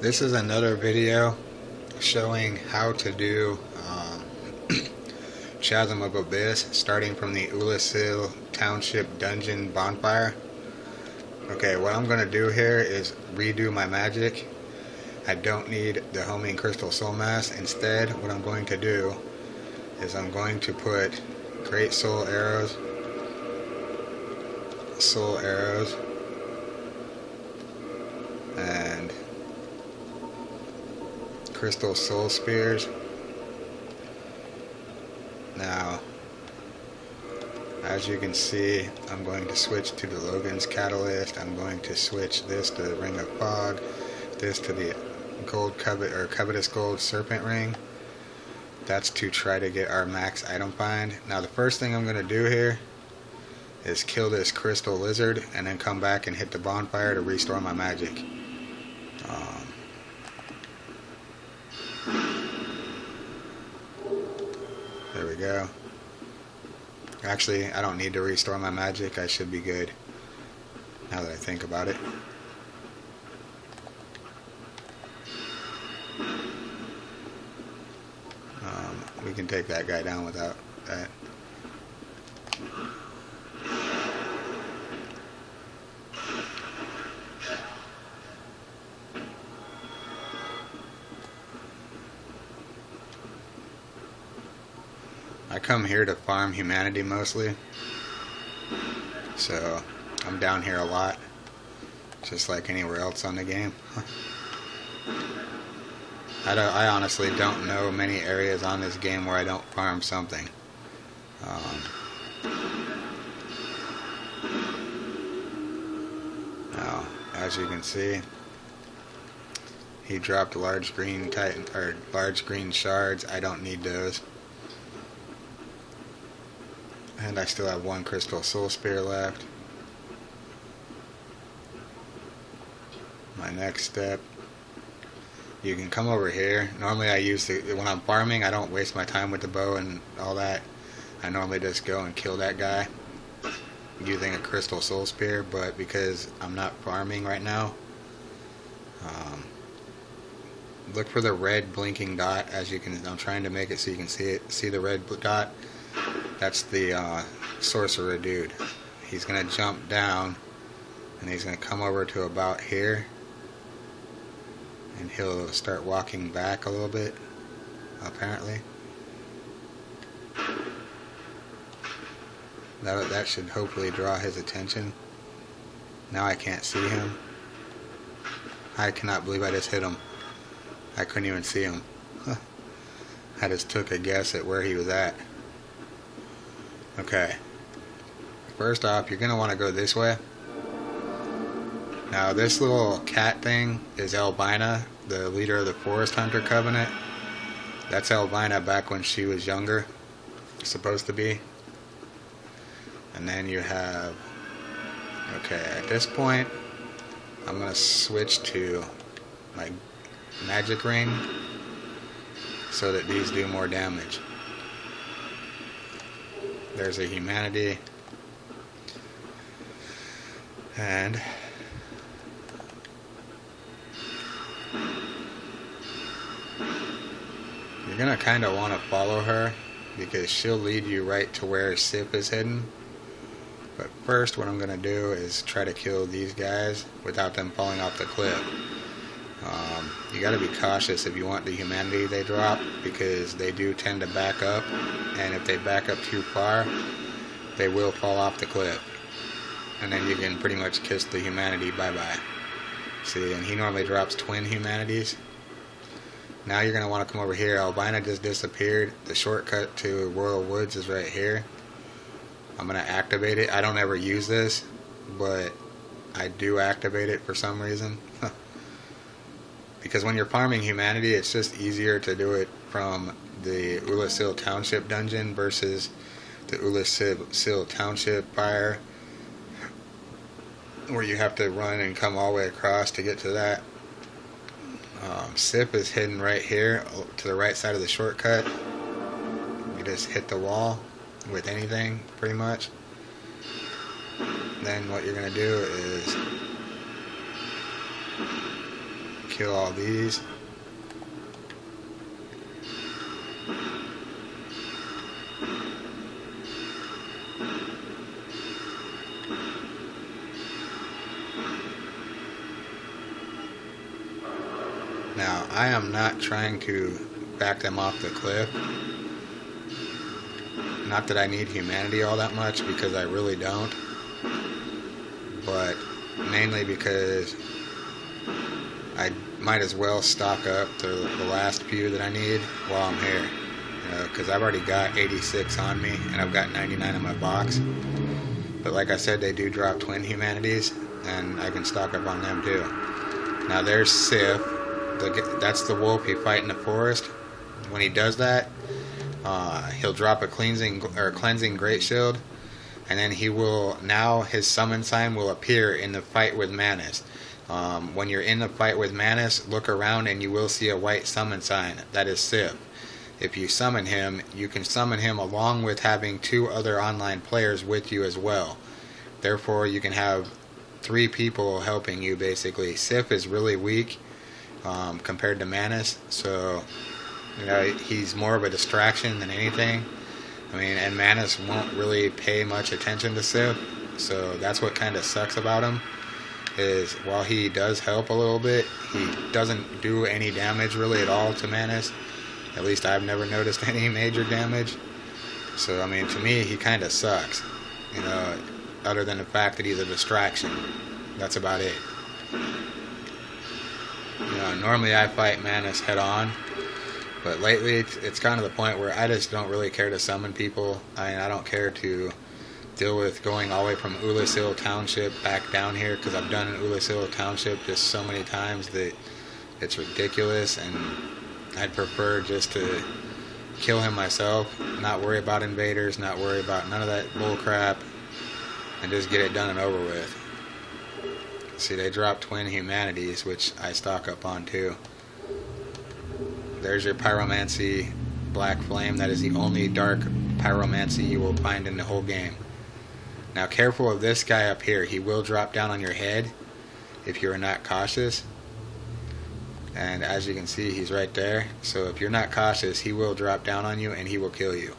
This is another video showing how to do Chasm of Abyss, starting from the Ulasil Township Dungeon Bonfire. Okay, what I'm going to do here is redo my magic. I don't need the Homing Crystal Soul Mass. Instead, what I'm going to do is I'm going to put Great Soul Arrows, and Crystal Soul Spears. Now, as you can see, I'm going to switch to the Logan's Catalyst. I'm going to switch this to the Ring of Fog, this to the Covetous Gold Serpent Ring. That's to try to get our max item find. Now, the first thing I'm going to do here is kill this Crystal Lizard and then come back and hit the bonfire to restore my magic. There we go. Actually, I don't need to restore my magic. I should be good now that I think about it. We can take that guy down without that. I come here to farm humanity mostly, so I'm down here a lot, just like anywhere else on the game. I honestly don't know many areas on this game where I don't farm something. Now, as you can see, he dropped large green shards. I don't need those. And I still have one Crystal Soul Spear left. My next step, you can come over here. Normally I use when I'm farming, I don't waste my time with the bow and all that. I normally just go and kill that guy using a Crystal Soul Spear, but because I'm not farming right now, look for the red blinking dot. As you can, I'm trying to make it so you can see the red dot. That's the sorcerer dude. He's gonna jump down and he's gonna come over to about here, and he'll start walking back a little bit, apparently. That should hopefully draw his attention. Now I can't see him. I cannot believe I just hit him. I couldn't even see him. I just took a guess at where he was at. Okay. First off, you're going to want to go this way. Now, this little cat thing is Albina, the leader of the Forest Hunter Covenant. That's Albina back when she was younger, supposed to be. And then you have... Okay, at this point, I'm going to switch to my magic ring so that these do more damage. There's a humanity. And you're going to kind of want to follow her because she'll lead you right to where Sip is hidden. But first, what I'm going to do is try to kill these guys without them falling off the cliff. You got to be cautious if you want the humanity they drop, because they do tend to back up, and if they back up too far, they will fall off the cliff, and then you can pretty much kiss the humanity bye-bye. See, and he normally drops twin humanities. Now you're going to want to come over here. Albina just disappeared. The shortcut to Royal Woods is right here. I'm going to activate it. I don't ever use this, but I do activate it for some reason. Because when you're farming humanity, it's just easier to do it from the Ulasil Township dungeon versus the Ulasil Township fire, where you have to run and come all the way across to get to that. Sip is hidden right here to the right side of the shortcut. You just hit the wall with anything, pretty much. Then what you're going to do is kill all these. Now, I am not trying to back them off the cliff. Not that I need humanity all that much, because I really don't. But mainly because I might as well stock up the last few that I need while I'm here. Because I've already got 86 on me, and I've got 99 in my box. But like I said, they do drop twin humanities, and I can stock up on them too. Now there's Sif. That's the wolf you fight in the forest. When he does that, he'll drop a cleansing great shield, and then his summon sign will appear in the fight with Manus. When you're in the fight with Manus, look around and you will see a white summon sign. That is Sif. If you summon him, you can summon him along with having 2 other online players with you as well. Therefore, you can have 3 people helping you basically. Sif is really weak compared to Manus, so he's more of a distraction than anything. I mean, and Manus won't really pay much attention to Sif, so that's what kind of sucks about him, is while he does help a little bit, he doesn't do any damage really at all to Manus. At least I've never noticed any major damage. So I mean, to me, he kind of sucks, other than the fact that he's a distraction. That's about it. Normally I fight Manus head on, but lately it's kind of the point where I just don't really care to summon people. I don't care to deal with going all the way from Ulasil Township back down here, because I've done Ulasil Township just so many times that it's ridiculous, and I'd prefer just to kill him myself, not worry about invaders, not worry about none of that bull crap, and just get it done and over with. See, they drop twin humanities, which I stock up on too. There's your pyromancy black flame. That is the only dark pyromancy you will find in the whole game. Now careful of this guy up here. He will drop down on your head if you are not cautious. And as you can see, he's right there. So if you're not cautious, he will drop down on you and he will kill you.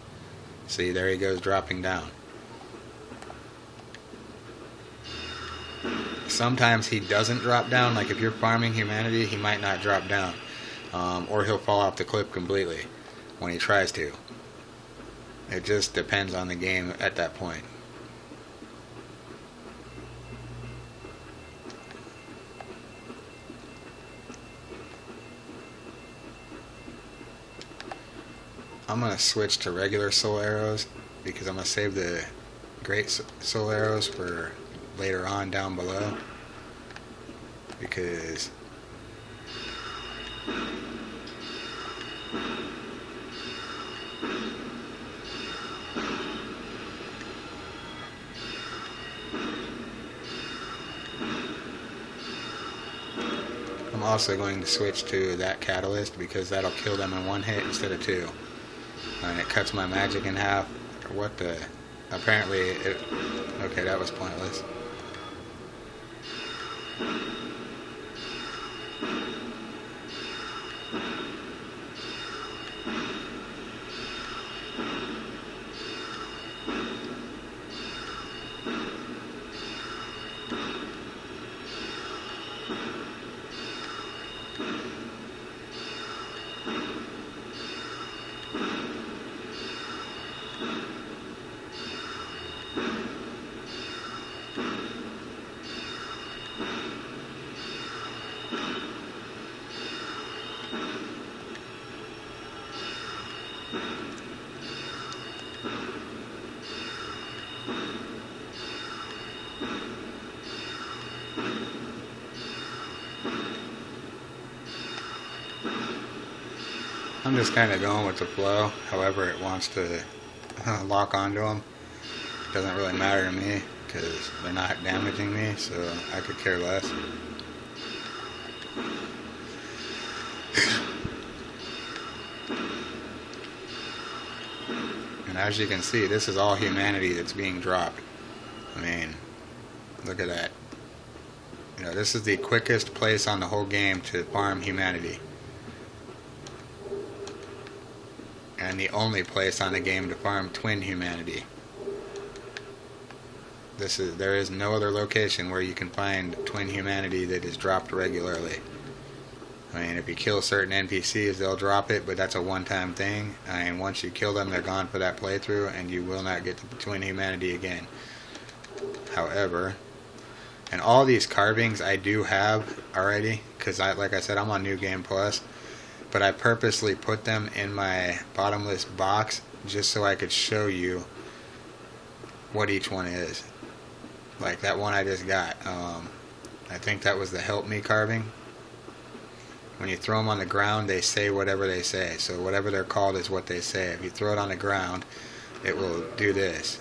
See, there he goes dropping down. Sometimes he doesn't drop down. Like if you're farming humanity, he might not drop down. Or he'll fall off the cliff completely when he tries to. It just depends on the game at that point. I'm going to switch to regular soul arrows because I'm going to save the great soul arrows for later on down below, because I'm also going to switch to that catalyst because that'll kill them in 1 hit instead of 2. And it cuts my magic in half. What the? Apparently it... Okay, that was pointless. I'm just kind of going with the flow, however it wants to lock onto them. Doesn't really matter to me because they're not damaging me, so I could care less. And as you can see, this is all humanity that's being dropped. I mean, look at that. You know, this is the quickest place on the whole game to farm humanity. And the only place on the game to farm twin humanity. There is no other location where you can find twin humanity that is dropped regularly. I mean, if you kill certain NPCs, they'll drop it, but that's a one-time thing. I mean, once you kill them, they're gone for that playthrough, and you will not get the twin humanity again. However, and all these carvings I do have already, because like I said, I'm on New Game Plus, but I purposely put them in my bottomless box just so I could show you what each one is. Like that one I just got. I think that was the Help Me carving. When you throw them on the ground, they say whatever they say. So whatever they're called is what they say. If you throw it on the ground, it will do this.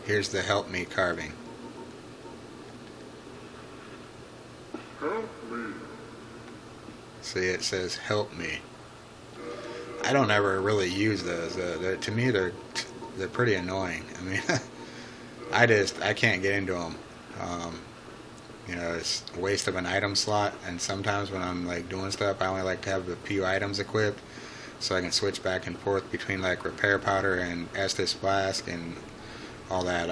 Here's the Help Me carving. Help me. See, it says Help Me. I don't ever really use those. To me, they're pretty annoying. I mean, I can't get into them. You know, it's a waste of an item slot, and sometimes when I'm like doing stuff, I only like to have a few items equipped, so I can switch back and forth between like repair powder and Estus flask and all that.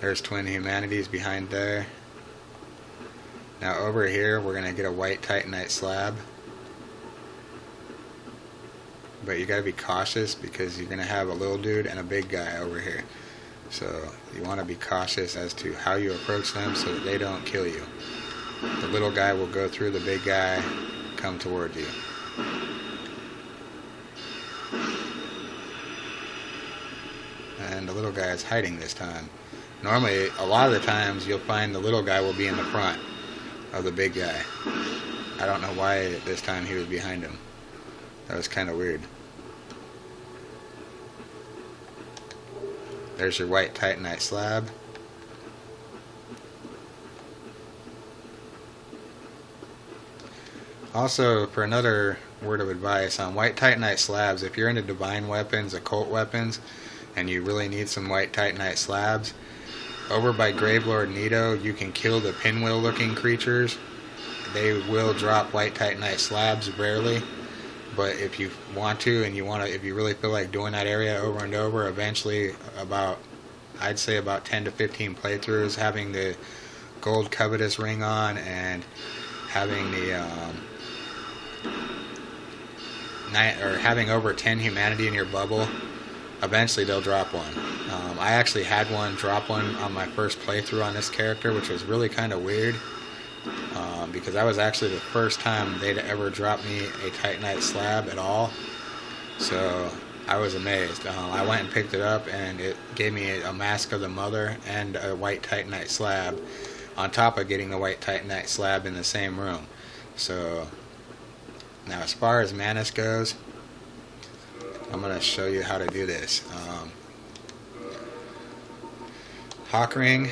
There's twin humanities behind there. Now over here, we're gonna get a white titanite slab. But you gotta be cautious because you're gonna have a little dude and a big guy over here. So you want to be cautious as to how you approach them so that they don't kill you. The little guy will go through the big guy, come toward you. And the little guy is hiding this time. Normally, a lot of the times, you'll find the little guy will be in the front of the big guy. I don't know why this time he was behind him. That was kind of weird. There's your white titanite slab. Also, for another word of advice on white titanite slabs, if you're into divine weapons, occult weapons, and you really need some white titanite slabs, over by Gravelord Nito, you can kill the pinwheel looking creatures. They will drop white titanite slabs rarely. But if you want to, and if you really feel like doing that area over and over, eventually I'd say about 10 to 15 playthroughs, having the gold covetous ring on and having the having over 10 humanity in your bubble, eventually they'll drop one. I actually had one drop one on my first playthrough on this character, which was really kind of weird. Because that was actually the first time they'd ever dropped me a titanite slab at all. So I was amazed. I went and picked it up, and it gave me a Mask of the Mother and a white titanite slab on top of getting the white titanite slab in the same room. So now as far as Manus goes, I'm going to show you how to do this. Hawk ring.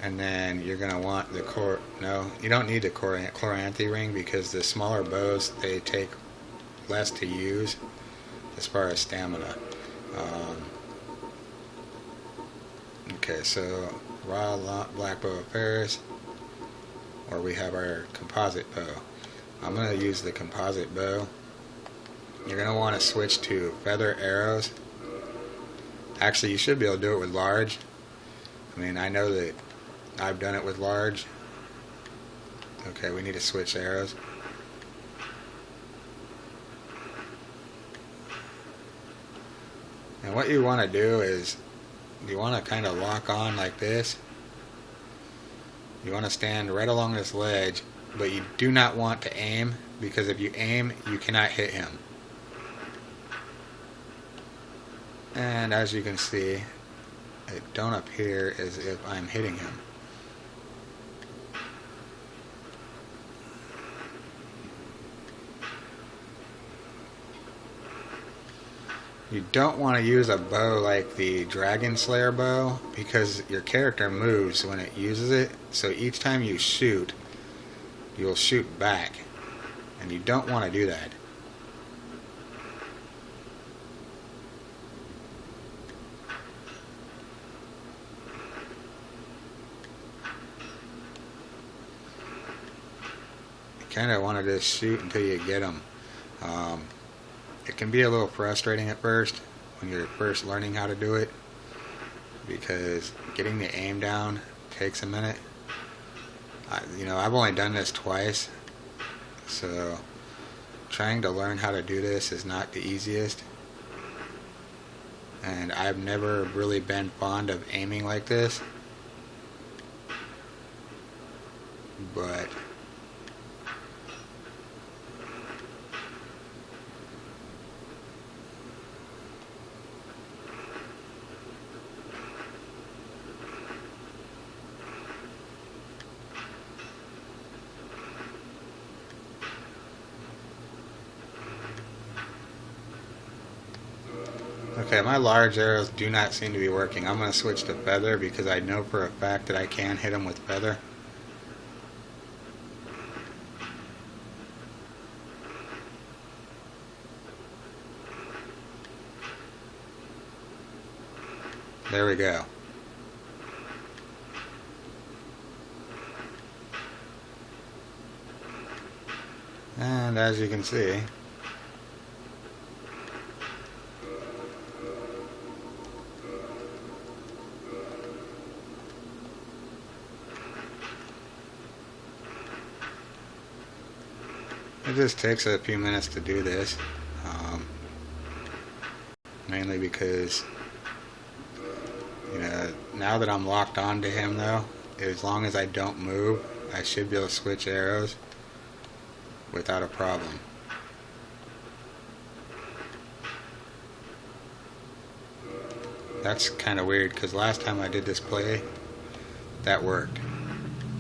And then you're going to want the no, you don't need the Chloranthy ring because the smaller bows, they take less to use as far as stamina. Okay, so raw black bow of Ferris, or we have our composite bow. I'm going to use the composite bow. You're going to want to switch to feather arrows. Actually, you should be able to do it with large. I mean, I know that I've done it with large. Okay, we need to switch arrows. And what you want to do is, you want to kind of lock on like this. You want to stand right along this ledge, but you do not want to aim, because if you aim, you cannot hit him. And as you can see, it don't appear as if I'm hitting him. You don't want to use a bow like the Dragon Slayer bow, because your character moves when it uses it, so each time you shoot, you'll shoot back, and you don't want to do that. kind of want to just shoot until you get them. It can be a little frustrating at first when you're first learning how to do it, because getting the aim down takes a minute. I've only done this twice, so trying to learn how to do this is not the easiest. And I've never really been fond of aiming like this, but okay, my large arrows do not seem to be working. I'm going to switch to feather because I know for a fact that I can hit them with feather. There we go. And as you can see, it just takes a few minutes to do this, mainly because, now that I'm locked onto him though, as long as I don't move, I should be able to switch arrows without a problem. That's kind of weird because last time I did this play, that worked.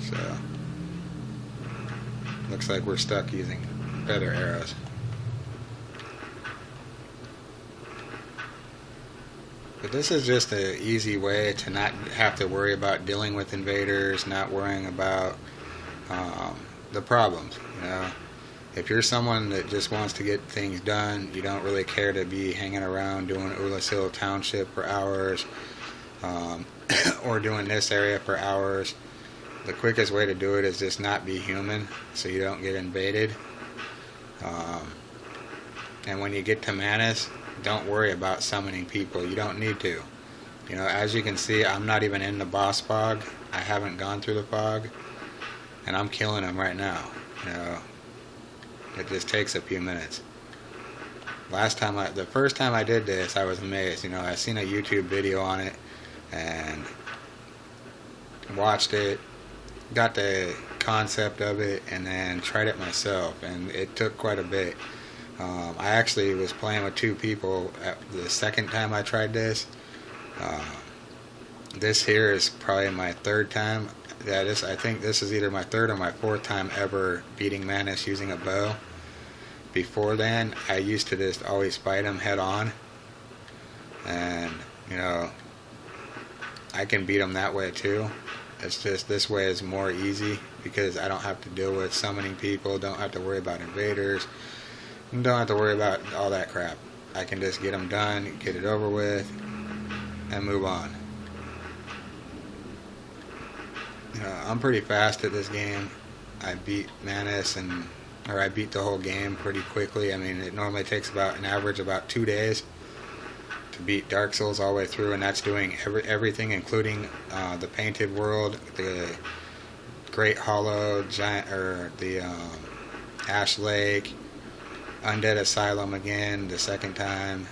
So, looks like we're stuck using feather arrows. But this is just an easy way to not have to worry about dealing with invaders, not worrying about the problems. If you're someone that just wants to get things done, you don't really care to be hanging around doing Ulis Hill Township for hours, or doing this area for hours, the quickest way to do it is just not be human so you don't get invaded. And when you get to Manus, don't worry about summoning people. You don't need to. As you can see, I'm not even in the boss fog. I haven't gone through the fog, and I'm killing them right now. It just takes a few minutes. The first time I did this, I was amazed. I seen a YouTube video on it and watched it, got the concept of it, and then tried it myself, and it took quite a bit. I actually was playing with two people the second time I tried this. This here is probably my third time. I think this is either my third or my fourth time ever beating Manus using a bow. Before then, I used to just always fight him head on, and I can beat him that way too. It's just this way is more easy because I don't have to deal with summoning people, don't have to worry about invaders, and don't have to worry about all that crap. I can just get them done, get it over with, and move on. I'm pretty fast at this game. I beat Manus I beat the whole game pretty quickly. I mean, it normally takes about an average about 2 days to beat Dark Souls all the way through, and that's doing everything, including the Painted World, the Great Hollow, the Ash Lake, Undead Asylum again the second time,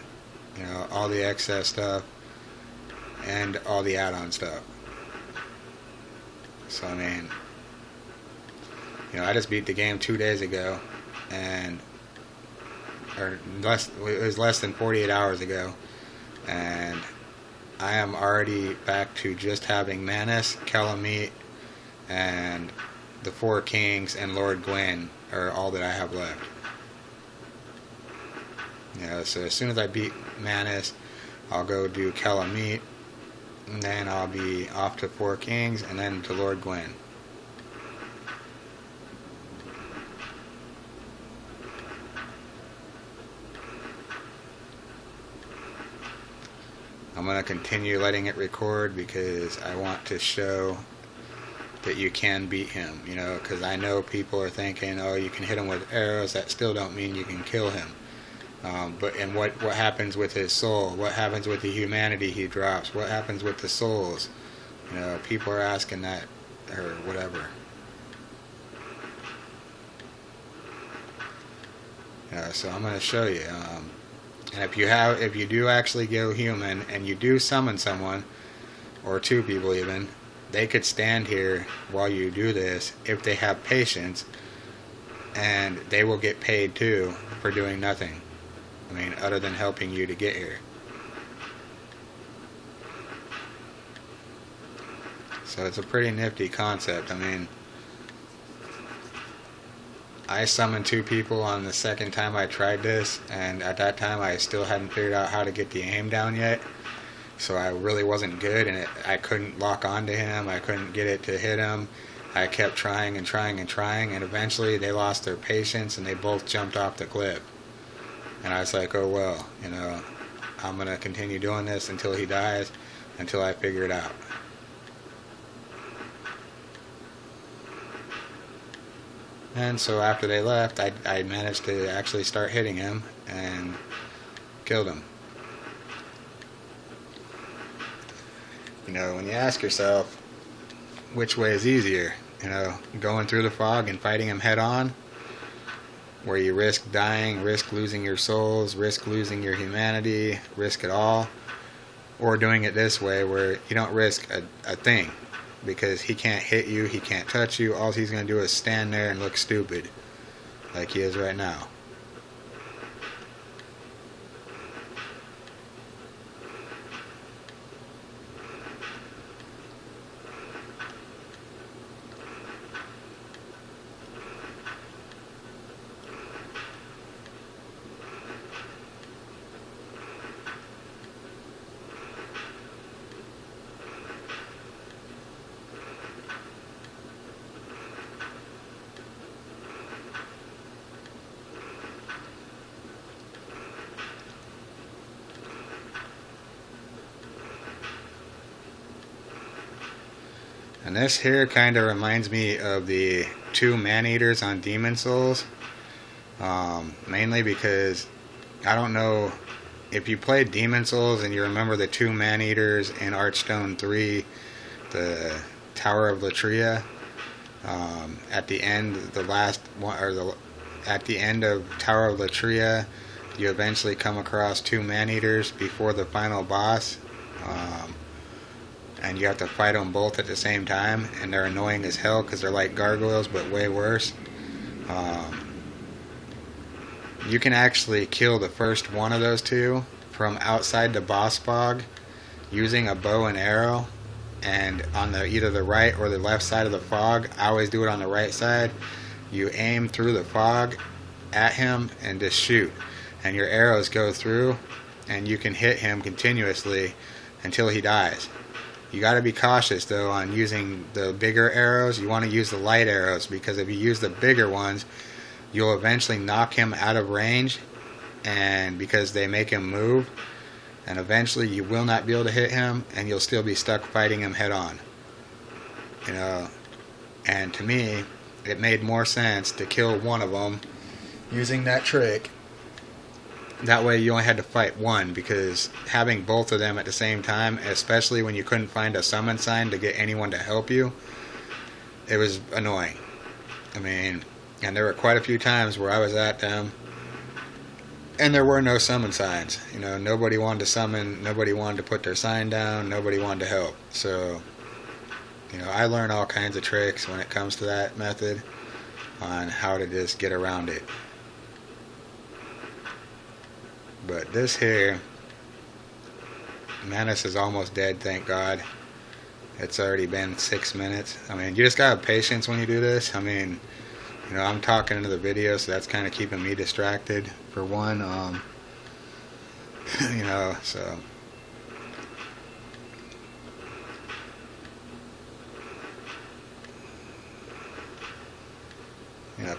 all the excess stuff, and all the add-on stuff. So, I mean, I just beat the game 2 days ago, it was less than 48 hours ago, and I am already back to just having Manus, Calamite, and the Four Kings and Lord Gwyn are all that I have left. So as soon as I beat Manus, I'll go do Calamite, and then I'll be off to Four Kings, and then to Lord Gwyn. I'm going to continue letting it record because I want to show that you can beat him, because I know people are thinking, oh, you can hit him with arrows, that still don't mean you can kill him. And what happens with his soul? What happens with the humanity he drops? What happens with the souls? People are asking that, or whatever. So I'm going to show you. And if you do actually go human and you do summon someone, or two people even, they could stand here while you do this if they have patience, and they will get paid too for doing nothing. Other than helping you to get here. So it's a pretty nifty concept. I summoned two people on the second time I tried this, and at that time I still hadn't figured out how to get the aim down yet. So I really wasn't good, and I couldn't lock onto him. I couldn't get it to hit him. I kept trying and trying and trying, and eventually they lost their patience and they both jumped off the cliff. And I was like, oh well, I'm going to continue doing this until he dies, until I figure it out. And so after they left, I managed to actually start hitting him and killed him. When you ask yourself, which way is easier? Going through the fog and fighting him head on, where you risk dying, risk losing your souls, risk losing your humanity, risk it all, or doing it this way where you don't risk a thing, because he can't hit you, he can't touch you, all he's going to do is stand there and look stupid like he is right now. And this here kind of reminds me of the two man-eaters on Demon Souls. Mainly because, I don't know, if you played Demon Souls and you remember the two man-eaters in Archstone 3, the Tower of Latria, at the end, at the end of Tower of Latria, you eventually come across two man-eaters before the final boss. And you have to fight them both at the same time, and they're annoying as hell because they're like gargoyles but way worse. You can actually kill the first one of those two from outside the boss fog using a bow and arrow, and on either the right or the left side of the fog. I always do it on the right side. You aim through the fog at him and just shoot, and your arrows go through, and you can hit him continuously until he dies. You got to be cautious though on using the bigger arrows. You want to use the light arrows, because if you use the bigger ones, you'll eventually knock him out of range, and because they make him move, and eventually you will not be able to hit him, and you'll still be stuck fighting him head on. And to me, it made more sense to kill one of them using that trick. That way you only had to fight one, because having both of them at the same time, especially when you couldn't find a summon sign to get anyone to help you, it was annoying. And there were quite a few times where I was at them and there were no summon signs. Nobody wanted to summon, nobody wanted to put their sign down, nobody wanted to help. So, I learn all kinds of tricks when it comes to that method on how to just get around it. But this here, Manus is almost dead, thank God. It's already been 6 minutes. You just gotta have patience when you do this. I'm talking into the video, so that's kind of keeping me distracted, for one. So.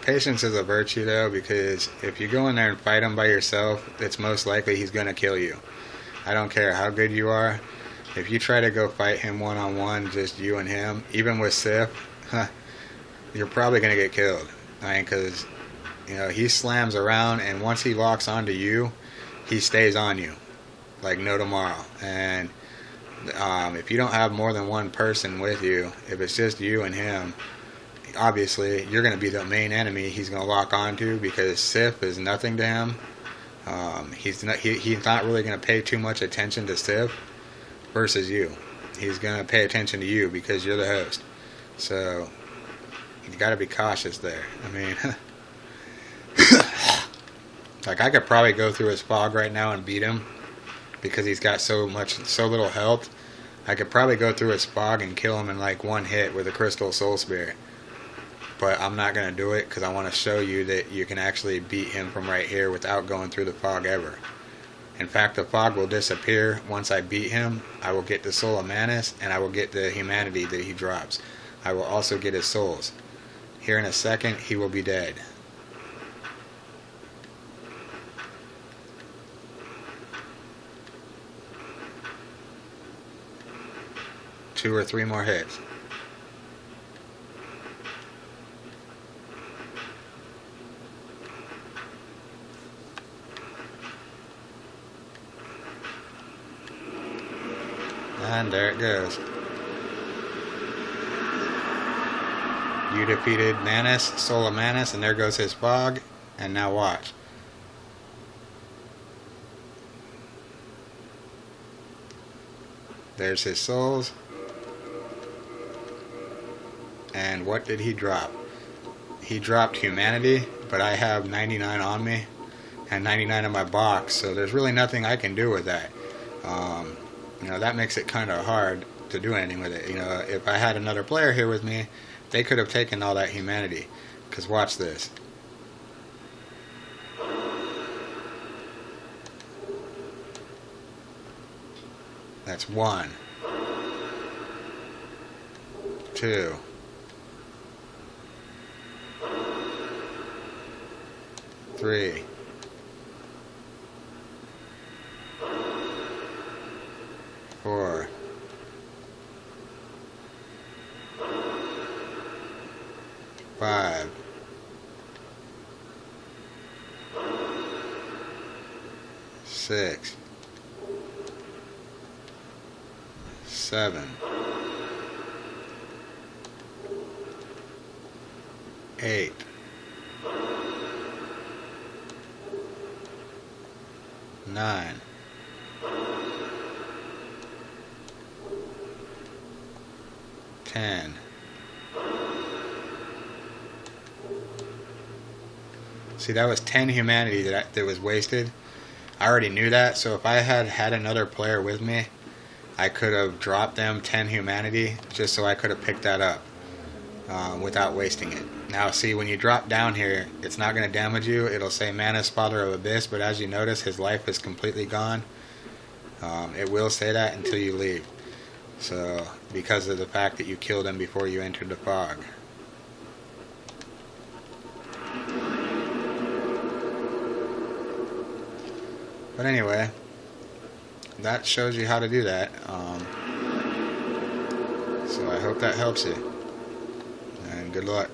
Patience is a virtue, though, because if you go in there and fight him by yourself, it's most likely he's going to kill you. I don't care how good you are. If you try to go fight him one-on-one, just you and him, even with Sif, you're probably gonna get killed. I mean, because he slams around, and once he locks onto you, he stays on you like no tomorrow. And if you don't have more than one person with you, if it's just you and him, obviously you're going to be the main enemy he's going to lock onto, because Sif is nothing to him. He's not really going to pay too much attention to Sif versus you. He's going to pay attention to you because you're the host. So you got to be cautious there. I mean, like, I could probably go through his fog right now and beat him because he's got so little health. I could probably go through his fog and kill him in like one hit with a crystal soul spear. But I'm not going to do it because I want to show you that you can actually beat him from right here without going through the fog ever. In fact, the fog will disappear once I beat him. I will get the soul of Manus, and I will get the humanity that he drops. I will also get his souls. Here in a second, he will be dead. Two or three more hits. And there it goes. You defeated Manus, Soul of Manus, and there goes his fog. And now watch. There's his souls. And what did he drop? He dropped humanity, but I have 99 on me and 99 in my box, so there's really nothing I can do with that. That makes it kind of hard to do anything with it. If I had another player here with me, they could have taken all that humanity. Because watch this. That's 1, 2, 3, 4, 5, 6, 7, 8, 9, 10. See, that was 10 humanity that was wasted. I already knew that, so if I had another player with me, I could have dropped them 10 humanity just so I could have picked that up without wasting it. Now, see, when you drop down here, it's not going to damage you. It'll say Manus, Father of Abyss, but as you notice, his life is completely gone. It will say that until you leave. So, because of the fact that you killed him before you entered the fog. But anyway, that shows you how to do that. So I hope that helps you. And good luck.